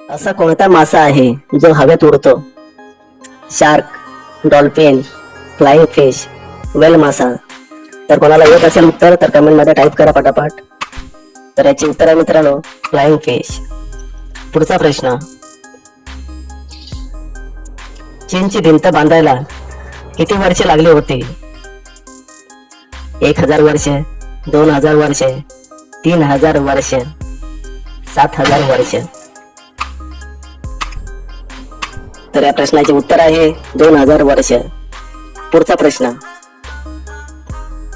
असा कोणता मासा आहे जो हवेत उडतो? शार्क, डॉल्फिन, फ्लाइंग फिश, वेल मासा. तर कोणाला येत असेल उत्तर तर कमेंट मध्ये टाईप करा पटापट. तर याचे उत्तर आहे मित्रांनो फ्लाइंग फिश. पुढचा प्रश्न, चीनची भिंत बांधायला किती वर्षे लागली होती? 1000 वर्षे, 2000 वर्षे, 3000 वर्षे, 7000 वर्षे. तर या प्रश्नाचे उत्तर आहे 2000 वर्ष. पुढचा प्रश्न,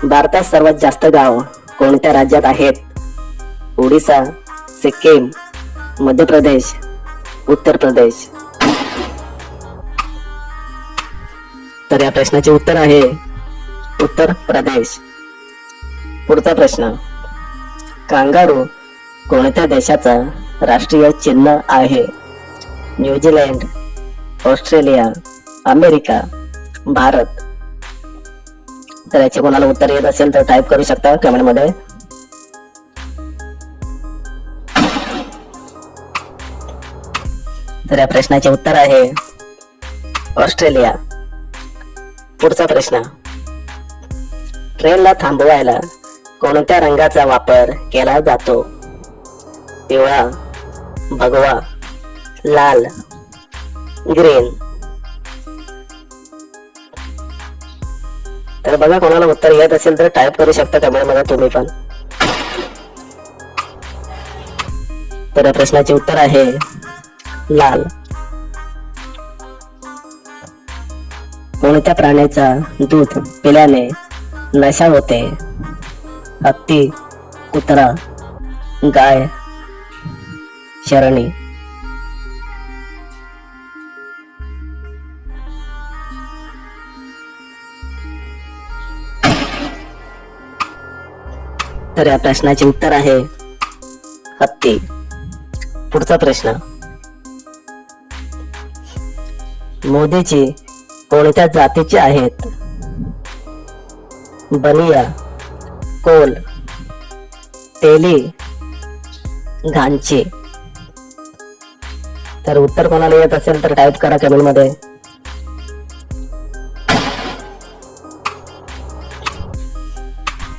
भारतात सर्वात जास्त गाव कोणत्या राज्यात आहेत? ओडिसा, सिक्कीम, मध्य प्रदेश, उत्तर प्रदेश. तर या प्रश्नाचे उत्तर आहे उत्तर प्रदेश. पुढचा प्रश्न, कांगारू कोणत्या देशाचा राष्ट्रीय चिन्ह आहे? New Zealand, Australia, America, Bharat. तर याचे कोणाला उत्तर येत असेल तर टाईप करू शकता कमेंट मध्ये. तर या प्रश्नाचे उत्तर आहे ऑस्ट्रेलिया. पुढचा प्रश्न, ट्रेनला थांबवायला कोणत्या रंगाचा वापर केला जातो? पिवळा, भगवा, लाल, ग्रीन. तर बघा कोणाला उत्तर येत असेल तर टाईप करू शकता कमेंट मध्ये तुम्ही पण. तर या प्रश्नाचे उत्तर आहे लाल. कोणत्या प्राण्याचा दूध पिल्याने नशा होते? हत्ती, कुत्रा, गाय, शरणी. तर या प्रश्नाचे उत्तर आहे हत्ती. पुढचा प्रश्न, मोदीची कोणत्या जातीचे आहेत? बनिया, कोल, तेली, घांची. तर उत्तर कोणाला येत असेल तर टाईप करा कमेंट मध्ये.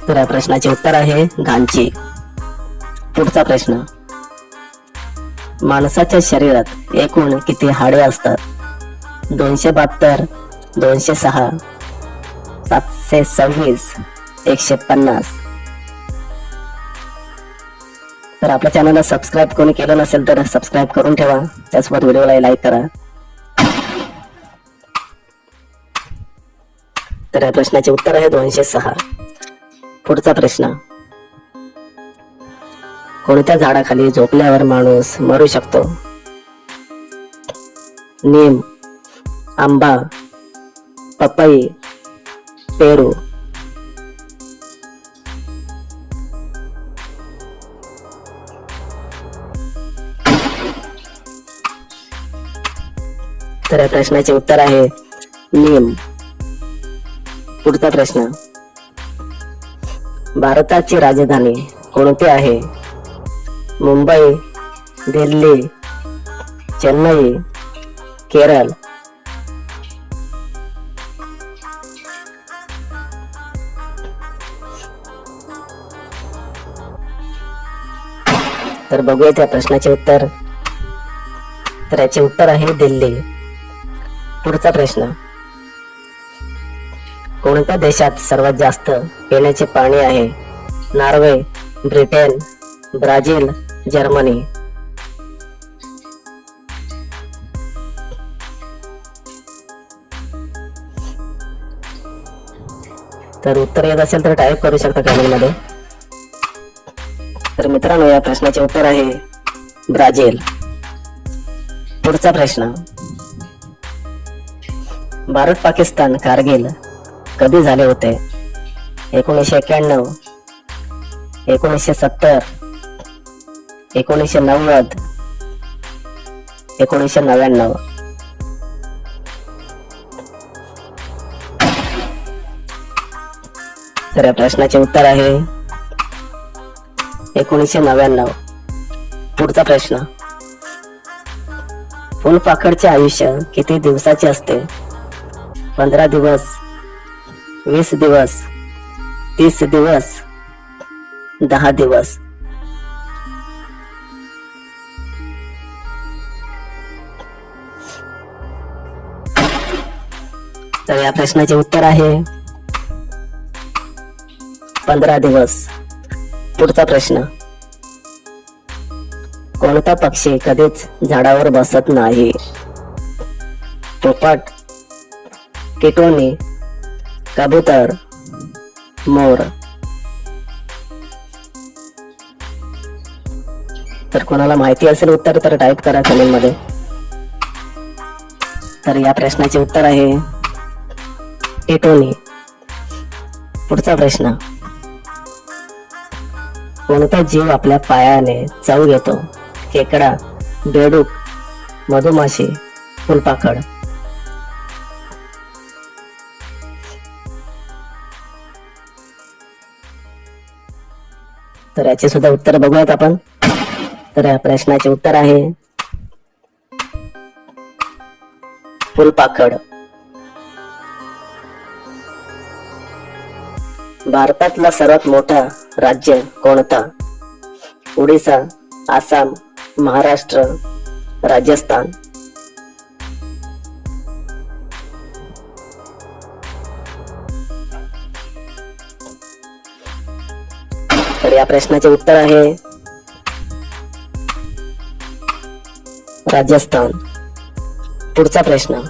तर या प्रश्नाचे उत्तर आहे घांची. पुढचा प्रश्न, माणसाच्या शरीरात एकूण किती हाडे असतात? 272, 206, 726, 150. तर आपल्या चॅनलला सबस्क्राईब कोणी केलं नसेल तर सबस्क्राईब करून ठेवा. त्याचसोबत व्हिडिओला लाईक करा. तर या प्रश्नाचे उत्तर आहे 206. पुढचा प्रश्न, कोणत्या झाडाखाली झोपल्यावर माणूस मरू शकतो? नीम, आंबा, पपई, पेरू. तर या प्रश्नाचे उत्तर आहे नीम. पुढचा प्रश्न, भारताची राजधानी कोणती आहे? मुंबई, दिल्ली, चेन्नई, केरळ. तर बघूया त्या प्रश्नाचे उत्तर. तर याचे उत्तर आहे दिल्ली. पुढचा प्रश्न, कोणत्या देशात सर्वात जास्त पिण्याचे पाणी आहे? Norway, Britain, Brazil, Germany. तर उत्तर येत असेल तर टाईप करू शकता कमेंट मध्ये. तर मित्रांनो या प्रश्नाचे उत्तर आहे ब्राझील. पुढचा प्रश्न, भारत पाकिस्तान कारगिल कधी झाले होते? 1991, 1970, 1990, 1999. तर या प्रश्नाचे उत्तर आहे 1999. पुढचा प्रश्न, फुलपाखडचे आयुष्य किती दिवसाचे असते? 15 दिवस, 20 दिवस, 30 दिवस, 10 दिवस. तर या प्रश्नाचे उत्तर आहे 15 दिवस. पुढचा प्रश्न, कोणता पक्षी कधीच झाडावर बसत नाही? पोपट, टिटोनी, कबूतर, मोर. तर कोणाला माहिती असेल उत्तर तर टाईप करा कमेंट मध्ये. तर या प्रश्नाचे उत्तर आहे टिटोनी. पुढचा प्रश्न, कोणता जीव आपल्या पायाने चाव घेतो? खेकडा, बेडूक, मधुमाशी, फुलपाखड. तर याचे सुद्धा उत्तर बघूयात आपण. तर या प्रश्नाचे उत्तर आहे फुलपाखड. भारतातला सर्वात मोठा राज्य कोणता? ओडिसा, आसाम, महाराष्ट्र, राजस्थान. तर या प्रश्नाचे उत्तर आहे राजस्थान. पुढचा प्रश्न,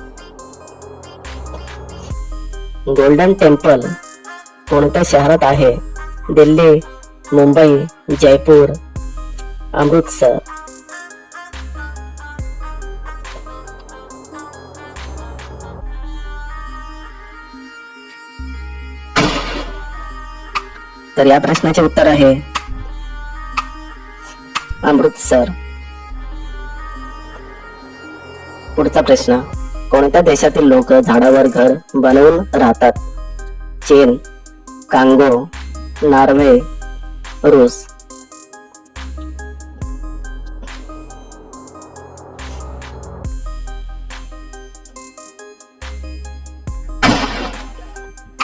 गोल्डन टेम्पल कोणत्या शहरात आहे? दिल्ली, मुंबई, जयपूर, अमृतसर. तर या प्रश्नाचे उत्तर आहे अमृतसर. पुढचा प्रश्न, कोणत्या देशातील लोक झाडावर घर बनवून राहतात? चीन, कांगो, नॉर्वे, रूस.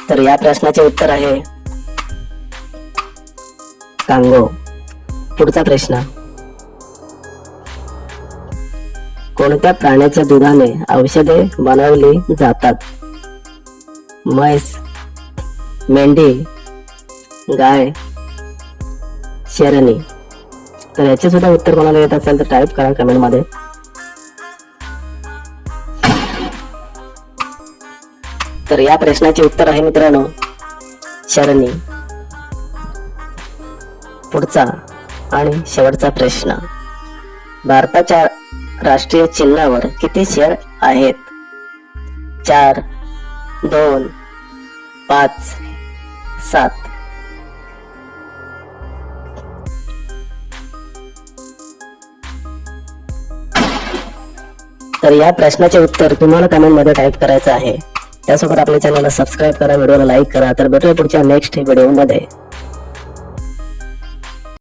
तर या प्रश्नाचे उत्तर आहे कांगो. पुढचा प्रश्न, कोणत्या प्राण्याच्या दुधाने औषधे बनवली जातात? म्हैस, मेंढी, गाय, शेरणी. तर याचे सुद्धा उत्तर कोणाला येत असेल तर टाईप करा कमेंट मध्ये. तर या प्रश्नाचे उत्तर आहे मित्रांनो शेरणी. पुढचा आणि शेवटचा प्रश्न, भारताच्या राष्ट्रीय चिन्हावर किती शेर आहेत? 4, 2, 5, 7. तर या प्रश्नाचे उत्तर तुम्हाला कमेंट मध्ये टाईप करायचं आहे. त्यासोबत आपल्या चॅनलला सबस्क्राईब करा, व्हिडिओला लाईक करा. तर भेटूया पुढच्या नेक्स्ट व्हिडिओ मध्ये.